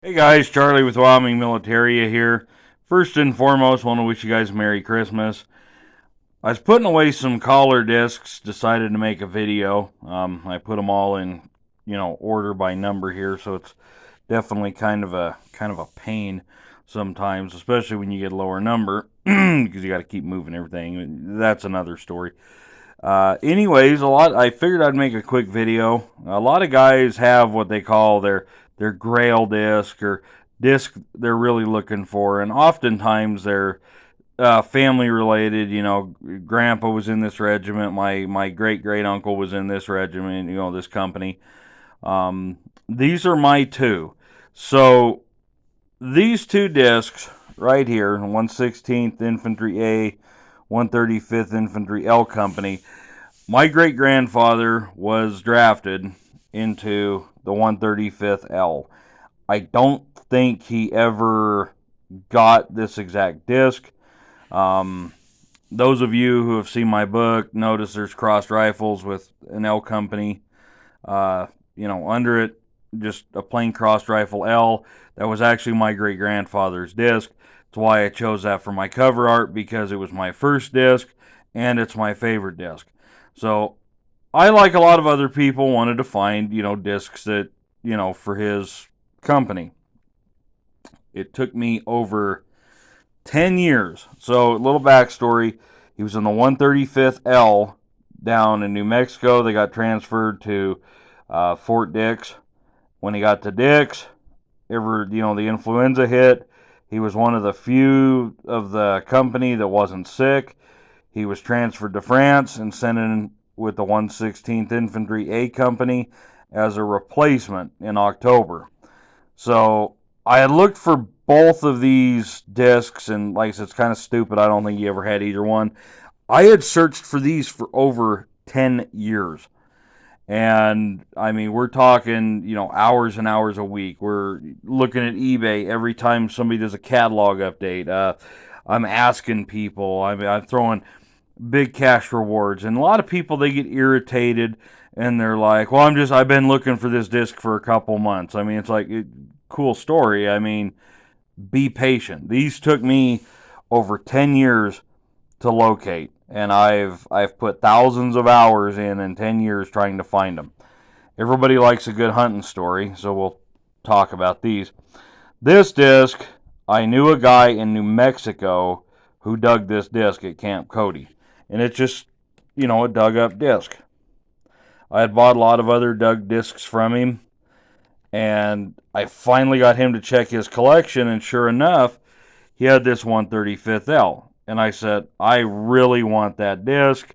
Hey guys, Charlie with Wyoming Militaria here. First and foremost, want to wish you guys a Merry Christmas. I was putting away some collar discs, decided to make a video. I put them all in, order by number here, so it's definitely kind of a pain sometimes, especially when you get a lower number because you got to keep moving everything. That's another story. Anyways, I figured I'd make a quick video. A lot of guys have what they call their Grail disc or disc they're really looking for, and oftentimes they're family related. Grandpa was in this regiment. My great uncle was in this regiment. This company. These are my two. So these two discs right here, 116th Infantry A, 135th Infantry L Company. My great grandfather was drafted into the 135th L. I don't think he ever got this exact disc. Those of you who have seen my book notice there's crossed rifles with an L Company, under it, just a plain crossed rifle L. That was actually my great grandfather's disc. That's why I chose that for my cover art, because it was my first disc and it's my favorite disc. So I, like a lot of other people, wanted to find, discs that, for his company. It took me over 10 years. So, a little backstory. He was in the 135th L down in New Mexico. They got transferred to Fort Dix. When he got to Dix, the influenza hit. He was one of the few of the company that wasn't sick. He was transferred to France and sent in with the 116th Infantry A Company as a replacement in October. So I had looked for both of these discs, and like I said, it's kind of stupid. I don't think he ever had either one. I had searched for these for over 10 years. And I mean, we're talking, hours and hours a week. We're looking at eBay every time somebody does a catalog update. I'm asking people. I'm throwing big cash rewards, and a lot of people, they get irritated and they're like, "Well, I've been looking for this disc for a couple months." I mean, it's like cool story. I mean, be patient. These took me over 10 years to locate, and I've put thousands of hours in 10 years trying to find them. Everybody likes a good hunting story, so we'll talk about these. This disc, I knew a guy in New Mexico who dug this disc at Camp Cody, and it's just, a dug up disc. I had bought a lot of other dug discs from him, and I finally got him to check his collection, and sure enough, he had this 135th L. And I said, "I really want that disc.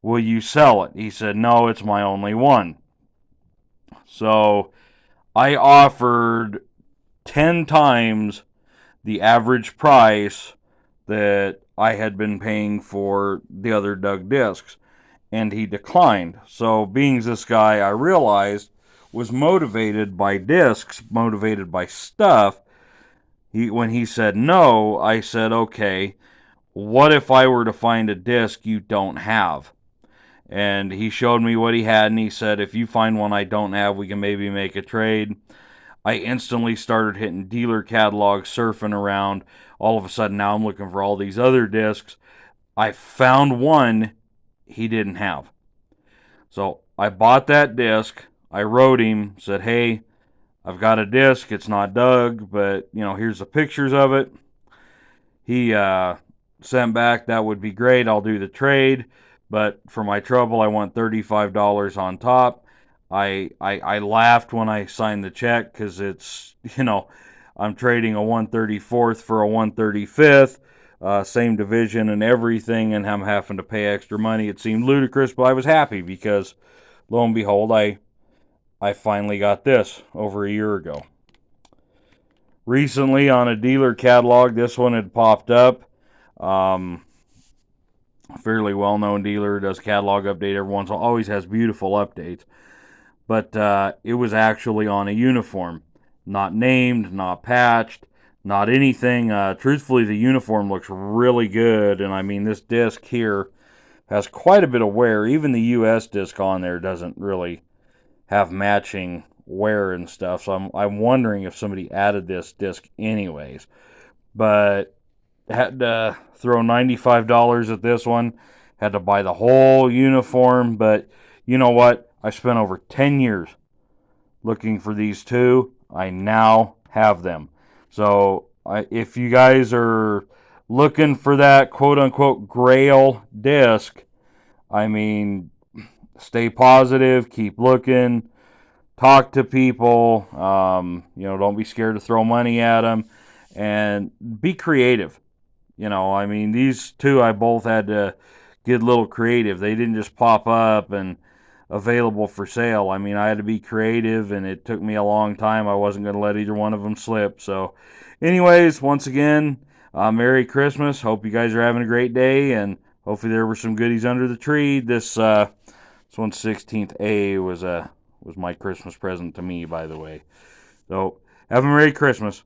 Will you sell it?" He said, "No, it's my only one." So I offered 10 times the average price that I had been paying for the other Doug discs, and he declined. So, being this guy, I realized, was motivated by discs, motivated by stuff. When he said no, I said, "Okay, what if I were to find a disc you don't have?" And he showed me what he had, and he said, "If you find one I don't have, we can maybe make a trade." I instantly started hitting dealer catalogs, surfing around. All of a sudden, now I'm looking for all these other discs. I found one he didn't have. So I bought that disc. I wrote him, said, "Hey, I've got a disc. It's not Doug, but, here's the pictures of it." He sent back, "That would be great. I'll do the trade. But for my trouble, I want $35 on top." I laughed when I signed the check, because it's, I'm trading a 134th for a 135th, same division and everything, and I'm having to pay extra money. It seemed ludicrous, but I was happy because, lo and behold, I finally got this over a year ago. Recently, on a dealer catalog, this one had popped up. Fairly well-known dealer, does catalog update every once in a while, always has beautiful updates. But it was actually on a uniform. Not named, not patched, not anything. Truthfully, the uniform looks really good, and I mean, this disc here has quite a bit of wear. Even the US disc on there doesn't really have matching wear and stuff. So I'm wondering if somebody added this disc anyways. But had to throw $95 at this one. Had to buy the whole uniform. But you know what? I spent over 10 years looking for these two. I now have them. So if you guys are looking for that quote unquote Grail disc, I mean, stay positive, keep looking, talk to people. Don't be scared to throw money at them, and be creative. I mean, these two I both had to get a little creative. They didn't just pop up and available for sale. I mean, I had to be creative, and it took me a long time. I wasn't going to let either one of them slip. So, anyways, once again, Merry Christmas. Hope you guys are having a great day, and hopefully there were some goodies under the tree. This one's 16th A was my Christmas present to me, by the way. So, have a Merry Christmas.